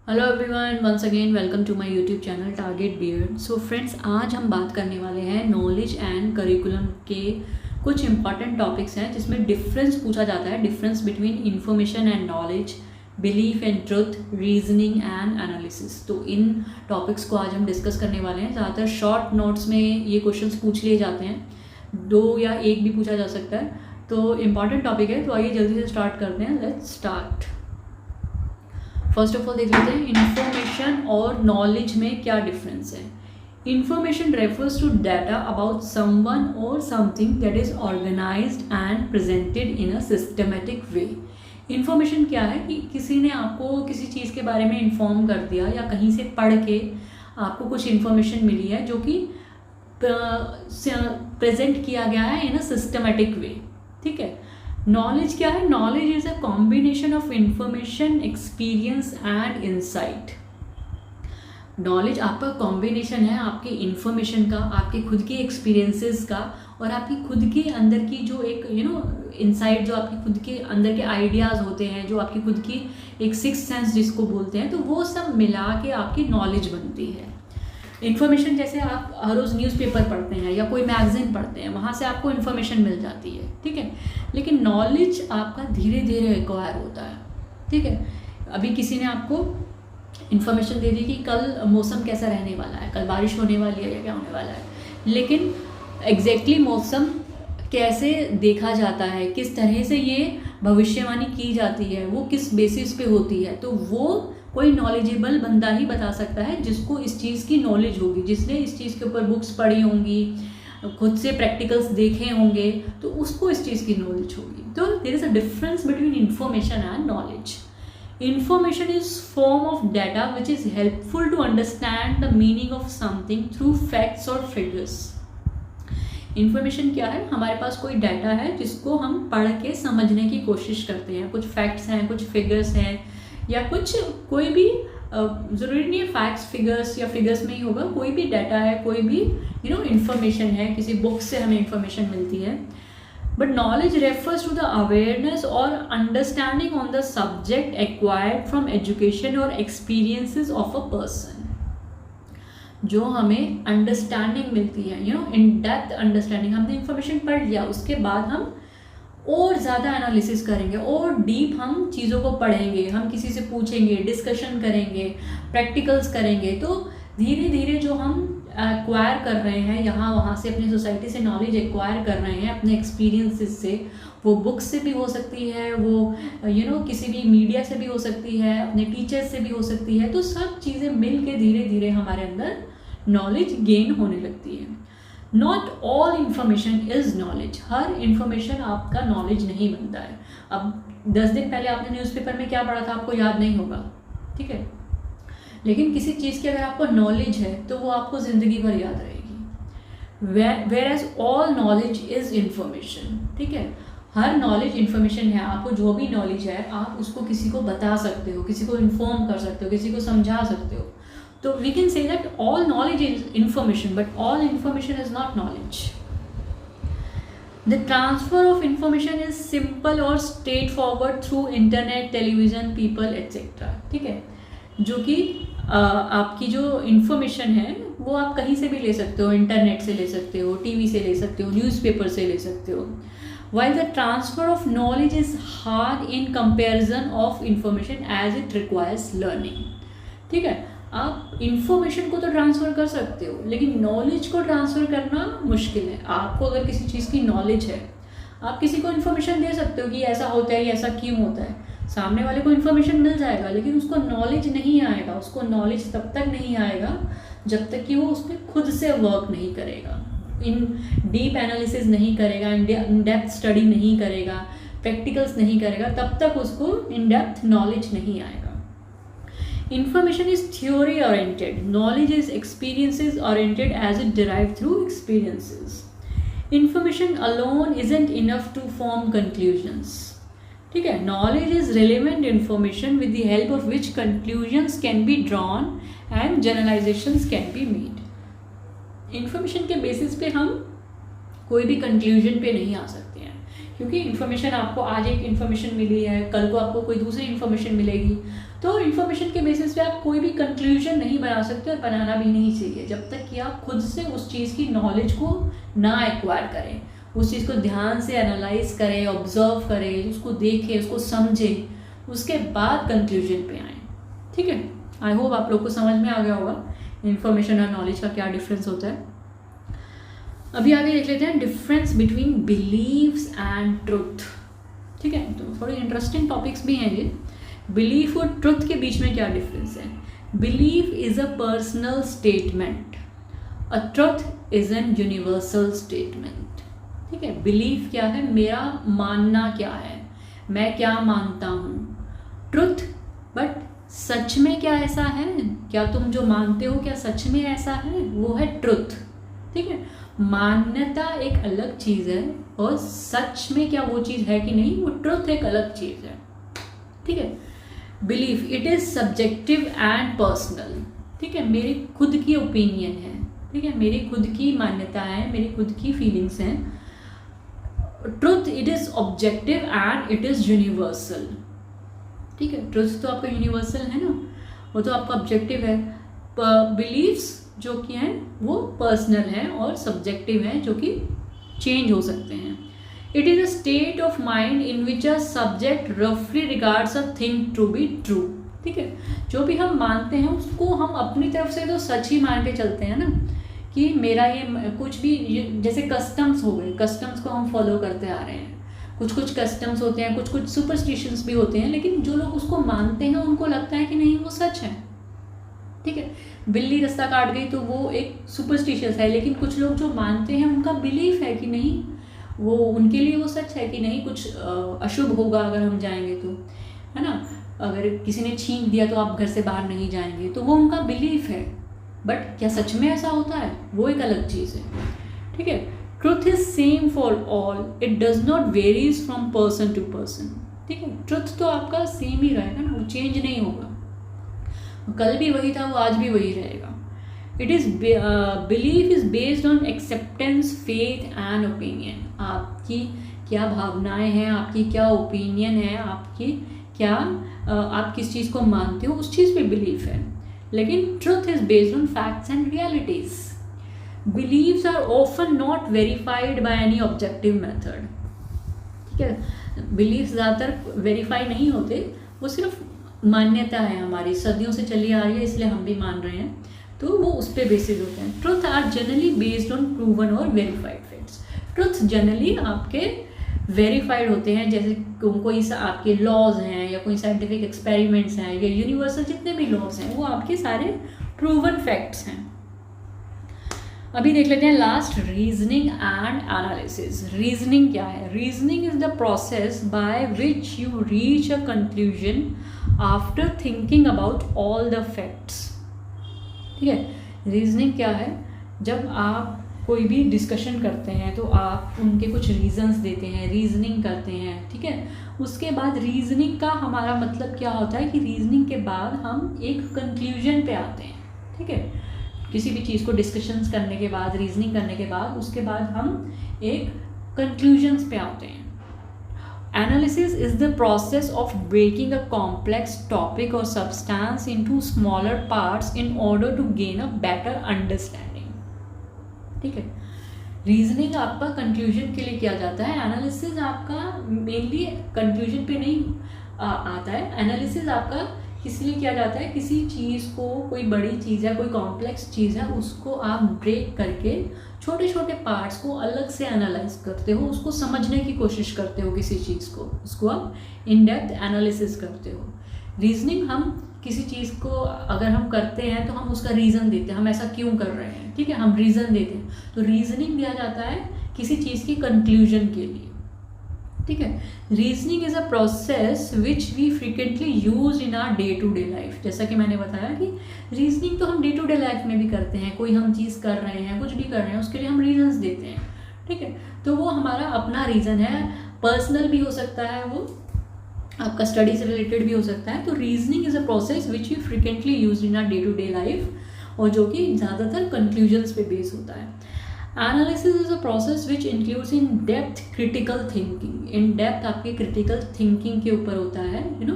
Hello everyone, once again welcome to my YouTube channel target beard. So friends, आज हम बात करने वाले हैं नॉलेज एंड करिकुलम के कुछ इंपॉर्टेंट टॉपिक्स हैं जिसमें डिफरेंस पूछा जाता है। Difference between information and knowledge, belief and truth, reasoning and analysis. तो इन टॉपिक्स को आज हम डिस्कस करने वाले हैं। ज़्यादातर शॉर्ट नोट्स में ये क्वेश्चंस पूछ लिए जाते हैं, 2 या 1 भी पूछा जा सकता है। तो इम्पॉर्टेंट टॉपिक है, तो आइए जल्दी से स्टार्ट करते हैं। Let's start. First of all देख लेते हैं इन्फॉर्मेशन और नॉलेज में क्या डिफरेंस है। Information refers to data about someone और something that is organized and presented in a systematic way. Information क्या है कि किसी ने आपको किसी चीज़ के बारे में इन्फॉर्म कर दिया या कहीं से पढ़ के आपको कुछ इन्फॉर्मेशन मिली है जो कि प्रेजेंट किया गया है इन अ सिस्टमेटिक वे। ठीक है। नॉलेज क्या है? Knowledge is a combination of information, experience and insight. Knowledge आपका कॉम्बिनेशन है आपके इंफॉर्मेशन का, आपके खुद के एक्सपीरियंसेस का और आपकी खुद के अंदर की जो एक इंसाइट, जो आपकी खुद के अंदर के आइडियाज़ होते हैं, जो आपकी खुद की एक सिक्स्थ सेंस जिसको बोलते हैं, तो वो सब मिला के आपकी नॉलेज बनती है। इन्फॉर्मेशन जैसे आप हर रोज़ न्यूज़पेपर पढ़ते हैं या कोई मैगज़ीन पढ़ते हैं, वहाँ से आपको इन्फॉर्मेशन मिल जाती है। ठीक है। लेकिन नॉलेज आपका धीरे धीरे एक्वायर होता है। ठीक है। अभी किसी ने आपको इन्फॉर्मेशन दे दी कि कल मौसम कैसा रहने वाला है, कल बारिश होने वाली है या क्या होने वाला है, लेकिन एग्जैक्टली मौसम कैसे देखा जाता है, किस तरह से ये भविष्यवाणी की जाती है, वो किस बेसिस पे होती है, तो वो कोई नॉलेजेबल बंदा ही बता सकता है जिसको इस चीज़ की नॉलेज होगी, जिसने इस चीज़ के ऊपर बुक्स पढ़ी होंगी, खुद से प्रैक्टिकल्स देखे होंगे, तो उसको इस चीज़ की नॉलेज होगी। तो there is a difference between information and knowledge. Information is form of data which is helpful to understand the meaning of something through facts और फिगर्स। इन्फॉर्मेशन क्या है? हमारे पास कोई डाटा है जिसको हम पढ़ के समझने की कोशिश करते हैं। कुछ फैक्ट्स हैं, कुछ फिगर्स हैं, या कुछ कोई भी ज़रूरी नहीं है फैक्ट्स फिगर्स या फिगर्स में ही होगा, कोई भी डाटा है, कोई भी इंफॉर्मेशन है, किसी बुक से हमें इंफॉर्मेशन मिलती है। But knowledge refers to the awareness और understanding on the subject acquired from education और एक्सपीरियंसेस ऑफ अ पर्सन। जो हमें अंडरस्टैंडिंग मिलती है, इन डेप्थ अंडरस्टैंडिंग। हमने इंफॉर्मेशन पढ़ लिया, उसके बाद हम और ज़्यादा एनालिसिस करेंगे और डीप हम चीज़ों को पढ़ेंगे, हम किसी से पूछेंगे, डिस्कशन करेंगे, प्रैक्टिकल्स करेंगे, तो धीरे धीरे जो हम एक्वायर कर रहे हैं यहाँ वहाँ से, अपनी सोसाइटी से नॉलेज एक्वायर कर रहे हैं अपने एक्सपीरियंसेस से, वो बुक्स से भी हो सकती है, वो किसी भी मीडिया से भी हो सकती है, अपने टीचर्स से भी हो सकती है, तो सब चीज़ें मिल के धीरे धीरे हमारे अंदर नॉलेज गेन होने लगती है। Not all information is knowledge. Her information आपका नॉलेज नहीं बनता है। अब 10 दिन पहले आपने न्यूज़पेपर में क्या पढ़ा था आपको याद नहीं होगा। ठीक है। लेकिन किसी चीज़ की अगर आपको नॉलेज है तो वो आपको ज़िंदगी भर याद रहेगी। Whereas all knowledge is information. ठीक है। हर नॉलेज इंफॉर्मेशन है। आपको जो भी नॉलेज है आप उसको किसी को बता सकते हो, किसी को इन्फॉर्म कर सकते हो, किसी को समझा सकते हो। So we can say that all knowledge is information, but all information is not knowledge. The transfer of information is simple or straightforward through internet, television, people, etc. ठीक है। जो कि आपकी जो इंफॉर्मेशन है वो आप कहीं से भी ले सकते हो, इंटरनेट से ले सकते हो, टीवी से ले सकते हो, न्यूज़पेपर से ले सकते हो। While the transfer of knowledge is hard in comparison of information as it requires learning. ठीक है। आप इंफॉर्मेशन को तो ट्रांसफ़र कर सकते हो, लेकिन नॉलेज को ट्रांसफ़र करना मुश्किल है। आपको अगर किसी चीज़ की नॉलेज है, आप किसी को इन्फॉर्मेशन दे सकते हो कि ऐसा होता है, ऐसा क्यों होता है, सामने वाले को इन्फॉर्मेशन मिल जाएगा, लेकिन उसको नॉलेज नहीं आएगा। उसको नॉलेज तब तक नहीं आएगा जब तक कि वो उस पर खुद से वर्क नहीं करेगा, इन डीप एनालिसिस नहीं करेगा, इन डेप्थ स्टडी नहीं करेगा, प्रैक्टिकल्स नहीं करेगा, तब तक उसको इन डेप्थ नॉलेज नहीं आएगा। Information is theory oriented. Knowledge is experiences oriented as it derived through experiences. Information alone isn't enough to form conclusions. ठीक है। Knowledge is relevant information with the help of which conclusions can be drawn and generalizations can be made. Information के basis पे हम कोई भी conclusion पे नहीं आ सकते हैं, क्योंकि इन्फॉर्मेशन आपको आज एक इन्फॉर्मेशन मिली है, कल को आपको कोई दूसरी इन्फॉर्मेशन मिलेगी, तो इन्फॉर्मेशन के बेसिस पे आप कोई भी कंक्लूजन नहीं बना सकते और बनाना भी नहीं चाहिए जब तक कि आप खुद से उस चीज़ की नॉलेज को ना एक्वायर करें, उस चीज़ को ध्यान से एनालाइज करें, ऑब्जर्व करें, उसको देखें, उसको समझें, उसके बाद कंक्लूजन पे आएँ। ठीक है, आई होप आप लोग को समझ में आ गया होगा इन्फॉर्मेशन और नॉलेज का क्या डिफरेंस होता है। अभी आगे देख लेते हैं difference between beliefs and truth. ठीक है, तो थोड़ी इंटरेस्टिंग टॉपिक्स भी हैं ये। बिलीफ और ट्रुथ के बीच में क्या डिफरेंस है? Belief is a personal statement, a truth is an universal statement. ठीक है, बिलीफ क्या है? मेरा मानना क्या है, मैं क्या मानता हूँ। ट्रुथ, बट सच में क्या ऐसा है? क्या तुम जो मानते हो क्या सच में ऐसा है? वो है ट्रुथ। ठीक है, मान्यता एक अलग चीज़ है और सच में क्या वो चीज़ है कि नहीं, वो ट्रुथ एक अलग चीज़ है। ठीक है, belief it is subjective and personal. ठीक है, मेरी खुद की ओपिनियन है। ठीक है, मेरी खुद की मान्यता है, मेरी खुद की फीलिंग्स हैं। Truth it is objective and it is universal. ठीक है, ट्रुथ तो आपका यूनिवर्सल है ना, वो तो आपका ऑब्जेक्टिव है। बिलीव्स जो कि हैं वो पर्सनल हैं और सब्जेक्टिव हैं, जो कि चेंज हो सकते हैं। It is a state of mind in which a subject रफली regards a thing to be true. ठीक है, जो भी हम मानते हैं उसको हम अपनी तरफ से तो सच ही मान के चलते हैं ना, कि मेरा ये कुछ भी, जैसे कस्टम्स हो गए, कस्टम्स को हम फॉलो करते आ रहे हैं। कुछ कस्टम्स होते हैं, कुछ सुपरस्टिशंस भी होते हैं, लेकिन जो लोग उसको मानते हैं उनको लगता है कि नहीं वो सच है। ठीक है, बिल्ली रास्ता काट गई तो वो एक सुपरस्टिशियस है, लेकिन कुछ लोग जो मानते हैं उनका बिलीफ है कि नहीं, वो उनके लिए वो सच है कि नहीं कुछ अशुभ होगा अगर हम जाएंगे तो, है ना। अगर किसी ने छींक दिया तो आप घर से बाहर नहीं जाएंगे, तो वो उनका बिलीफ है। बट क्या सच में ऐसा होता है, वो एक अलग चीज़ है। ठीक है, truth is same for all, it does not varies from person to person. ठीक है, ट्रुथ तो आपका सेम ही रहेगा ना, वो चेंज नहीं होगा। कल भी वही था, वो आज भी वही रहेगा। It is belief is based on acceptance, faith and opinion. आपकी क्या भावनाएं हैं, आपकी क्या ओपिनियन है, आपकी क्या आप किस चीज़ को मानते हो, उस चीज़ पे बिलीफ है। लेकिन truth is based on facts and realities. Beliefs are often not verified by any objective method. ठीक है, बिलीव्स ज़्यादातर वेरीफाई नहीं होते, वो सिर्फ मान्यता है हमारी, सदियों से चली आ रही है, इसलिए हम भी मान रहे हैं, तो वो उस पर बेसिस होते हैं। Truth are generally based on proven और वेरीफाइड फैक्ट्स। ट्रुथ जनरली आपके वेरीफाइड होते हैं, जैसे कोई आपके लॉज हैं या कोई साइंटिफिक एक्सपेरिमेंट्स हैं या यूनिवर्सल जितने भी लॉज हैं, वो आपके सारे प्रूवन फैक्ट्स हैं। अभी देख लेते हैं last, reasoning and analysis. Reasoning क्या है? Reasoning is the process by which you reach a conclusion after thinking about all the facts. ठीक है, रीजनिंग क्या है? जब आप कोई भी डिस्कशन करते हैं तो आप उनके कुछ रीजंस देते हैं, रीजनिंग करते हैं। ठीक है, उसके बाद रीजनिंग का हमारा मतलब क्या होता है कि रीजनिंग के बाद हम एक कंक्लूजन पे आते हैं। ठीक है, किसी भी चीज़ को डिस्कशंस करने के बाद, रीजनिंग करने के बाद, उसके बाद हम एक कंक्लूजन्स पे आते हैं। Analysis is the process of breaking a complex topic or substance into smaller parts in order to gain a better understanding. ठीक है, रीजनिंग आपका कंक्लूजन के लिए किया जाता है, एनालिसिस आपका मेनली कंक्लूजन पे नहीं आता है। एनालिसिस आपका किस लिए किया जाता है? किसी चीज़ को, कोई बड़ी चीज़ है, कोई कॉम्प्लेक्स चीज़ है, उसको आप ब्रेक करके छोटे छोटे पार्ट्स को अलग से एनालाइज करते हो, उसको समझने की कोशिश करते हो किसी चीज़ को, उसको आप इन डेप्थ एनालिसिस करते हो। रीजनिंग हम किसी चीज़ को अगर हम करते हैं तो हम उसका रीज़न देते हैं, हम ऐसा क्यों कर रहे हैं। ठीक है, हम रीज़न देते हैं, तो रीजनिंग दिया जाता है किसी चीज़ की कंक्लूजन के लिए। ठीक है, reasoning is a process which we frequently use in our day to day life. जैसा कि मैंने बताया कि रीजनिंग तो हम डे टू डे लाइफ में भी करते हैं, कोई हम चीज़ कर रहे हैं, कुछ भी कर रहे हैं, उसके लिए हम रीजंस देते हैं। ठीक है, तो वो हमारा अपना रीज़न है, पर्सनल भी हो सकता है, वो आपका स्टडी से रिलेटेड भी हो सकता है। तो reasoning is a process which we frequently use in our day to day life, और जो कि ज़्यादातर कंक्लूजन्स पे बेस होता है। Analysis is a process which includes in depth critical thinking. In depth आपके क्रिटिकल थिंकिंग के ऊपर होता है, यू नो।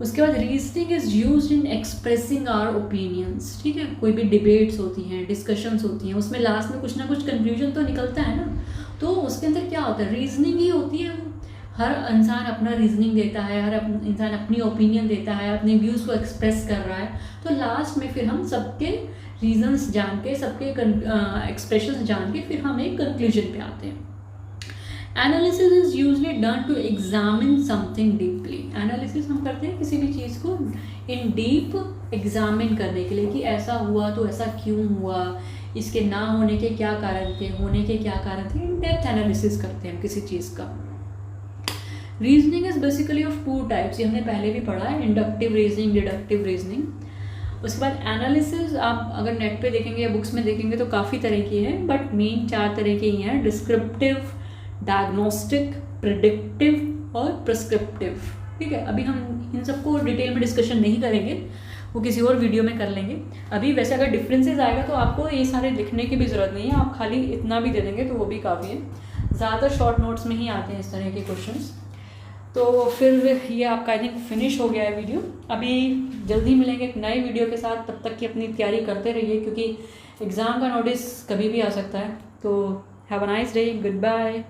उसके बाद reasoning is used in expressing our opinions, ठीक है। कोई भी डिबेट्स होती हैं, डिस्कशंस होती हैं, उसमें लास्ट में कुछ ना कुछ कंक्लूजन तो निकलता है ना, तो उसके अंदर क्या होता है, रीजनिंग ही होती है। हर इंसान अपना रीजनिंग देता है, हर इंसान अपनी ओपिनियन देता है, अपने व्यूज़ को एक्सप्रेस कर रहा है, तो लास्ट में फिर हम सबके रीजंस जान के, सबके एक्सप्रेशंस जान के फिर हम एक कंक्लूजन पे आते हैं। Analysis is usually done to examine something deeply. Analysis हम करते हैं किसी भी चीज़ को इन डीप एग्जामिन करने के लिए कि ऐसा हुआ तो ऐसा क्यों हुआ, इसके ना होने के क्या कारण थे, होने के क्या कारण थे, इन डेप्थ एनालिसिस करते हैं किसी चीज़ का। Reasoning is basically of two types, ये हमने पहले भी पढ़ा है, इंडक्टिव रीजनिंग, डिडक्टिव रीजनिंग। उसके बाद एनालिसिस आप अगर नेट पे देखेंगे या बुक्स में देखेंगे तो काफ़ी तरह की है, बट मेन 4 तरह के ही हैं, डिस्क्रिप्टिव, डायग्नोस्टिक, प्रेडिक्टिव और प्रिस्क्रिप्टिव, ठीक है। अभी हम इन सबको डिटेल में डिस्कशन नहीं करेंगे, वो किसी और वीडियो में कर लेंगे। अभी वैसे अगर डिफरेंसेस आएगा तो आपको ये सारे लिखने की भी ज़रूरत नहीं है, आप खाली इतना भी दे देंगे तो वो भी काफ़ी है। ज़्यादातर शॉर्ट नोट्स में ही आते हैं इस तरह के क्वेश्चंस। तो फिर ये आपका आई थिंक फिनिश हो गया है वीडियो। अभी जल्दी मिलेंगे एक नए वीडियो के साथ, तब तक की अपनी तैयारी करते रहिए क्योंकि एग्ज़ाम का नोटिस कभी भी आ सकता है। तो have a nice day, good bye.